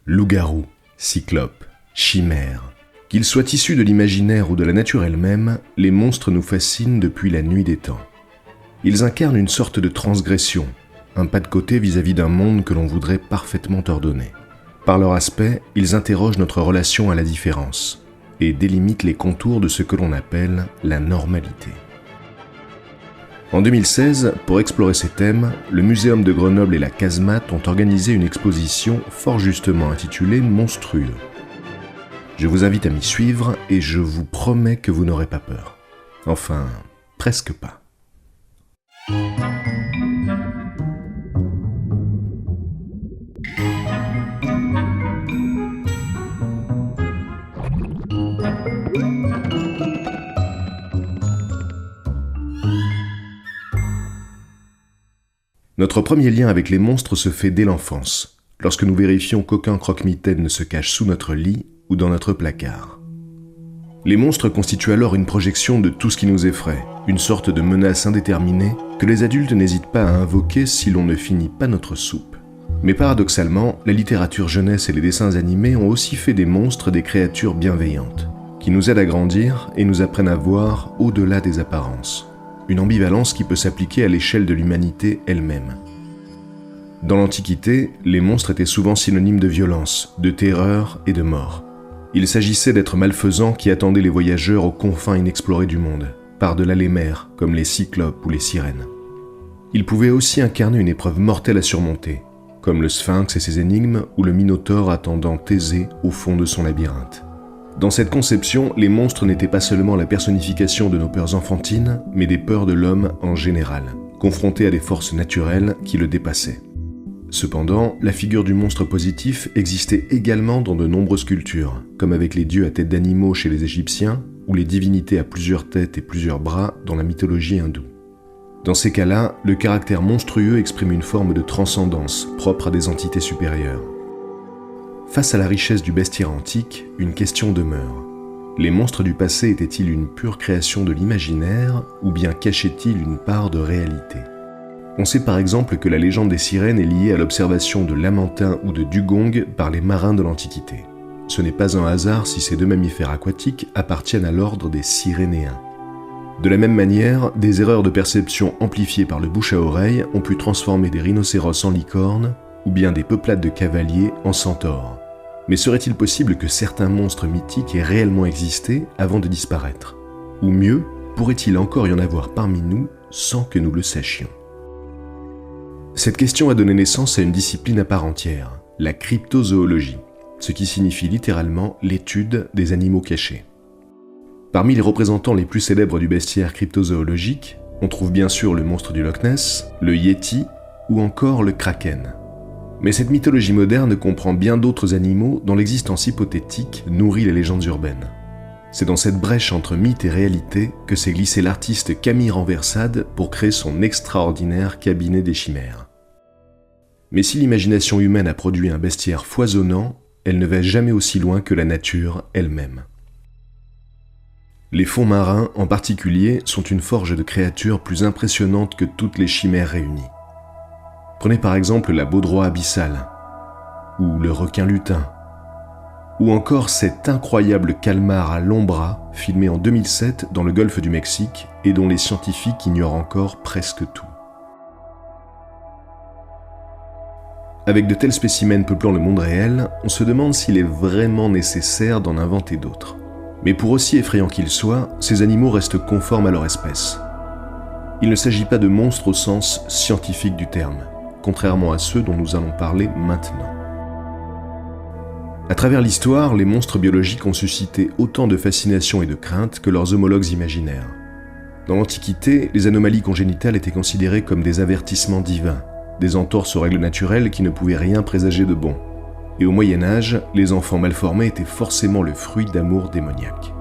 Loup-garou, cyclope, chimère. Qu'ils soient issus de l'imaginaire ou de la nature elle-même, les monstres nous fascinent depuis la nuit des temps. Ils incarnent une sorte de transgression, un pas de côté vis-à-vis d'un monde que l'on voudrait parfaitement ordonner. Par leur aspect, ils interrogent notre relation à la différence et délimitent les contours de ce que l'on appelle la normalité. En 2016, pour explorer ces thèmes, le Muséum de Grenoble et la Casemate ont organisé une exposition fort justement intitulée « Monstrueux ». Je vous invite à m'y suivre et je vous promets que vous n'aurez pas peur. Enfin, presque pas. Notre premier lien avec les monstres se fait dès l'enfance, lorsque nous vérifions qu'aucun croque-mitaine ne se cache sous notre lit ou dans notre placard. Les monstres constituent alors une projection de tout ce qui nous effraie, une sorte de menace indéterminée que les adultes n'hésitent pas à invoquer si l'on ne finit pas notre soupe. Mais paradoxalement, la littérature jeunesse et les dessins animés ont aussi fait des monstres des créatures bienveillantes, qui nous aident à grandir et nous apprennent à voir au-delà des apparences. Une ambivalence qui peut s'appliquer à l'échelle de l'humanité elle-même. Dans l'Antiquité, les monstres étaient souvent synonymes de violence, de terreur et de mort. Il s'agissait d'êtres malfaisants qui attendaient les voyageurs aux confins inexplorés du monde, par-delà les mers, comme les cyclopes ou les sirènes. Ils pouvaient aussi incarner une épreuve mortelle à surmonter, comme le Sphinx et ses énigmes ou le Minotaure attendant Thésée au fond de son labyrinthe. Dans cette conception, les monstres n'étaient pas seulement la personnification de nos peurs enfantines, mais des peurs de l'homme en général, confronté à des forces naturelles qui le dépassaient. Cependant, la figure du monstre positif existait également dans de nombreuses cultures, comme avec les dieux à tête d'animaux chez les Égyptiens, ou les divinités à plusieurs têtes et plusieurs bras dans la mythologie hindoue. Dans ces cas-là, le caractère monstrueux exprime une forme de transcendance propre à des entités supérieures. Face à la richesse du bestiaire antique, une question demeure. Les monstres du passé étaient-ils une pure création de l'imaginaire, ou bien cachaient-ils une part de réalité ? On sait par exemple que la légende des sirènes est liée à l'observation de lamantins ou de dugongs par les marins de l'Antiquité. Ce n'est pas un hasard si ces deux mammifères aquatiques appartiennent à l'ordre des sirénéens. De la même manière, des erreurs de perception amplifiées par le bouche à oreille ont pu transformer des rhinocéros en licornes, ou bien des peuplades de cavaliers en centaures. Mais serait-il possible que certains monstres mythiques aient réellement existé avant de disparaître ? Ou mieux, pourrait-il encore y en avoir parmi nous sans que nous le sachions ? Cette question a donné naissance à une discipline à part entière, la cryptozoologie, ce qui signifie littéralement l'étude des animaux cachés. Parmi les représentants les plus célèbres du bestiaire cryptozoologique, on trouve bien sûr le monstre du Loch Ness, le Yéti ou encore le Kraken. Mais cette mythologie moderne comprend bien d'autres animaux dont l'existence hypothétique nourrit les légendes urbaines. C'est dans cette brèche entre mythe et réalité que s'est glissé l'artiste Camille Renversade pour créer son extraordinaire cabinet des chimères. Mais si l'imagination humaine a produit un bestiaire foisonnant, elle ne va jamais aussi loin que la nature elle-même. Les fonds marins, en particulier, sont une forge de créatures plus impressionnantes que toutes les chimères réunies. Prenez par exemple la baudroie abyssale, ou le requin lutin, ou encore cet incroyable calmar à longs bras, filmé en 2007 dans le golfe du Mexique et dont les scientifiques ignorent encore presque tout. Avec de tels spécimens peuplant le monde réel, on se demande s'il est vraiment nécessaire d'en inventer d'autres. Mais pour aussi effrayants qu'ils soient, ces animaux restent conformes à leur espèce. Il ne s'agit pas de monstres au sens scientifique du terme, contrairement à ceux dont nous allons parler maintenant. À travers l'histoire, les monstres biologiques ont suscité autant de fascination et de crainte que leurs homologues imaginaires. Dans l'Antiquité, les anomalies congénitales étaient considérées comme des avertissements divins, des entorses aux règles naturelles qui ne pouvaient rien présager de bon. Et au Moyen-Âge, les enfants mal formés étaient forcément le fruit d'amour démoniaque.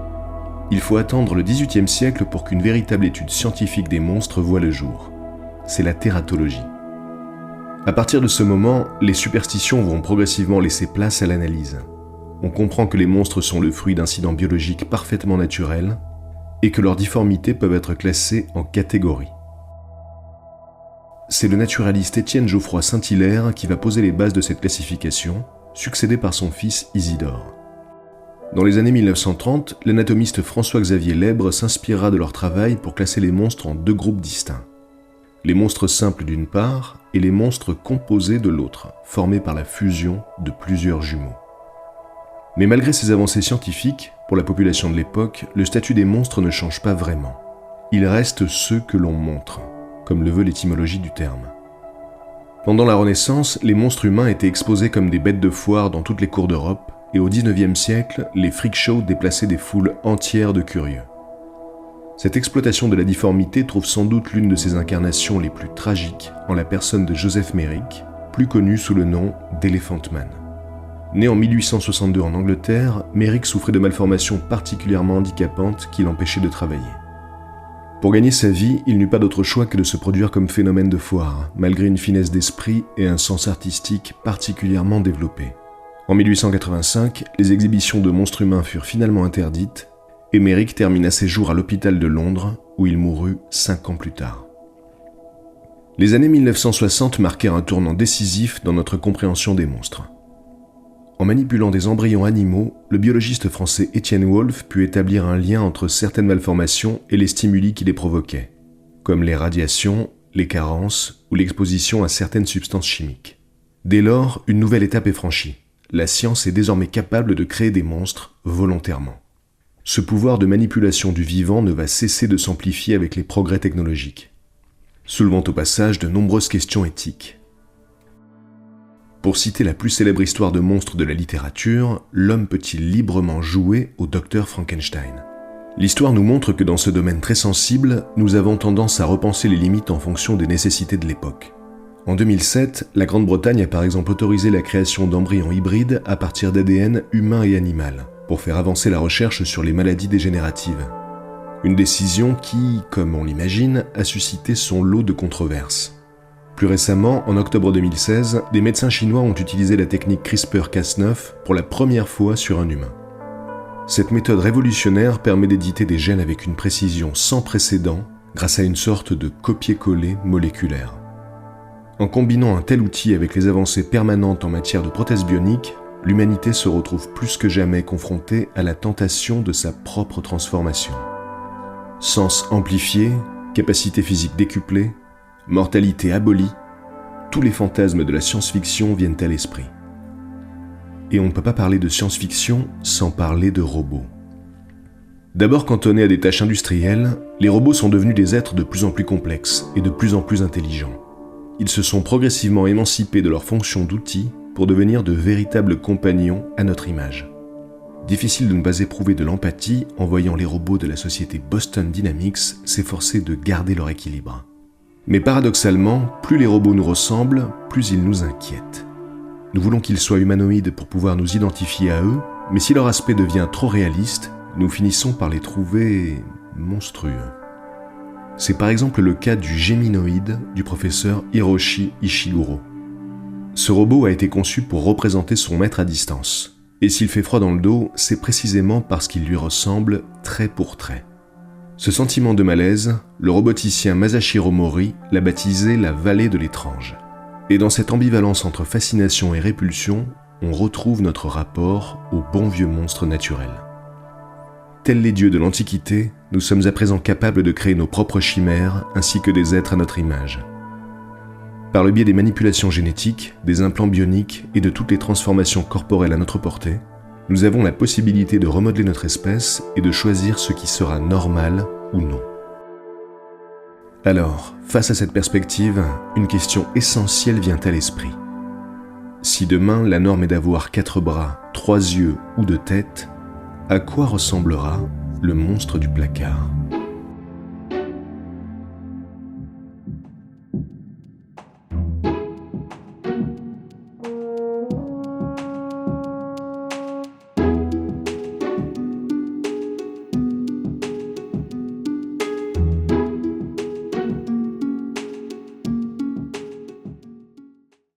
Il faut attendre le XVIIIe siècle pour qu'une véritable étude scientifique des monstres voie le jour. C'est la tératologie. À partir de ce moment, les superstitions vont progressivement laisser place à l'analyse. On comprend que les monstres sont le fruit d'incidents biologiques parfaitement naturels et que leurs difformités peuvent être classées en catégories. C'est le naturaliste Étienne Geoffroy Saint-Hilaire qui va poser les bases de cette classification, succédé par son fils Isidore. Dans les années 1930, l'anatomiste François-Xavier Lèbre s'inspira de leur travail pour classer les monstres en 2 groupes distincts. Les monstres simples d'une part et les monstres composés de l'autre, formés par la fusion de plusieurs jumeaux. Mais malgré ces avancées scientifiques, pour la population de l'époque, le statut des monstres ne change pas vraiment. Ils restent ceux que l'on montre, comme le veut l'étymologie du terme. Pendant la Renaissance, les monstres humains étaient exposés comme des bêtes de foire dans toutes les cours d'Europe, et au XIXe siècle, les freak shows déplaçaient des foules entières de curieux. Cette exploitation de la difformité trouve sans doute l'une de ses incarnations les plus tragiques en la personne de Joseph Merrick, plus connu sous le nom d'Elephant Man. Né en 1862 en Angleterre, Merrick souffrait de malformations particulièrement handicapantes qui l'empêchaient de travailler. Pour gagner sa vie, il n'eut pas d'autre choix que de se produire comme phénomène de foire, malgré une finesse d'esprit et un sens artistique particulièrement développé. En 1885, les exhibitions de monstres humains furent finalement interdites, et Merrick termina ses jours à l'hôpital de Londres, où il mourut 5 ans plus tard. Les années 1960 marquèrent un tournant décisif dans notre compréhension des monstres. En manipulant des embryons animaux, le biologiste français Étienne Wolff put établir un lien entre certaines malformations et les stimuli qui les provoquaient, comme les radiations, les carences ou l'exposition à certaines substances chimiques. Dès lors, une nouvelle étape est franchie. La science est désormais capable de créer des monstres volontairement. Ce pouvoir de manipulation du vivant ne va cesser de s'amplifier avec les progrès technologiques, soulevant au passage de nombreuses questions éthiques. Pour citer la plus célèbre histoire de monstres de la littérature, l'homme peut-il librement jouer au docteur Frankenstein ? L'histoire nous montre que dans ce domaine très sensible, nous avons tendance à repenser les limites en fonction des nécessités de l'époque. En 2007, la Grande-Bretagne a par exemple autorisé la création d'embryons hybrides à partir d'ADN humain et animal, pour faire avancer la recherche sur les maladies dégénératives. Une décision qui, comme on l'imagine, a suscité son lot de controverses. Plus récemment, en octobre 2016, des médecins chinois ont utilisé la technique CRISPR-Cas9 pour la première fois sur un humain. Cette méthode révolutionnaire permet d'éditer des gènes avec une précision sans précédent grâce à une sorte de copier-coller moléculaire. En combinant un tel outil avec les avancées permanentes en matière de prothèses bioniques, l'humanité se retrouve plus que jamais confrontée à la tentation de sa propre transformation. Sens amplifié, capacité physique décuplée, mortalité abolie, tous les fantasmes de la science-fiction viennent à l'esprit. Et on ne peut pas parler de science-fiction sans parler de robots. D'abord cantonnés à des tâches industrielles, les robots sont devenus des êtres de plus en plus complexes et de plus en plus intelligents. Ils se sont progressivement émancipés de leur fonction d'outils pour devenir de véritables compagnons à notre image. Difficile de ne pas éprouver de l'empathie en voyant les robots de la société Boston Dynamics s'efforcer de garder leur équilibre. Mais paradoxalement, plus les robots nous ressemblent, plus ils nous inquiètent. Nous voulons qu'ils soient humanoïdes pour pouvoir nous identifier à eux, mais si leur aspect devient trop réaliste, nous finissons par les trouver monstrueux. C'est par exemple le cas du Géminoïde du professeur Hiroshi Ishiguro. Ce robot a été conçu pour représenter son maître à distance. Et s'il fait froid dans le dos, c'est précisément parce qu'il lui ressemble trait pour trait. Ce sentiment de malaise, le roboticien Masashiro Mori l'a baptisé la vallée de l'étrange. Et dans cette ambivalence entre fascination et répulsion, on retrouve notre rapport au bon vieux monstre naturel. Tels les dieux de l'Antiquité, nous sommes à présent capables de créer nos propres chimères ainsi que des êtres à notre image. Par le biais des manipulations génétiques, des implants bioniques et de toutes les transformations corporelles à notre portée, nous avons la possibilité de remodeler notre espèce et de choisir ce qui sera normal ou non. Alors, face à cette perspective, une question essentielle vient à l'esprit. Si demain la norme est d'avoir 4 bras, 3 yeux ou 2 têtes, à quoi ressemblera le monstre du placard ?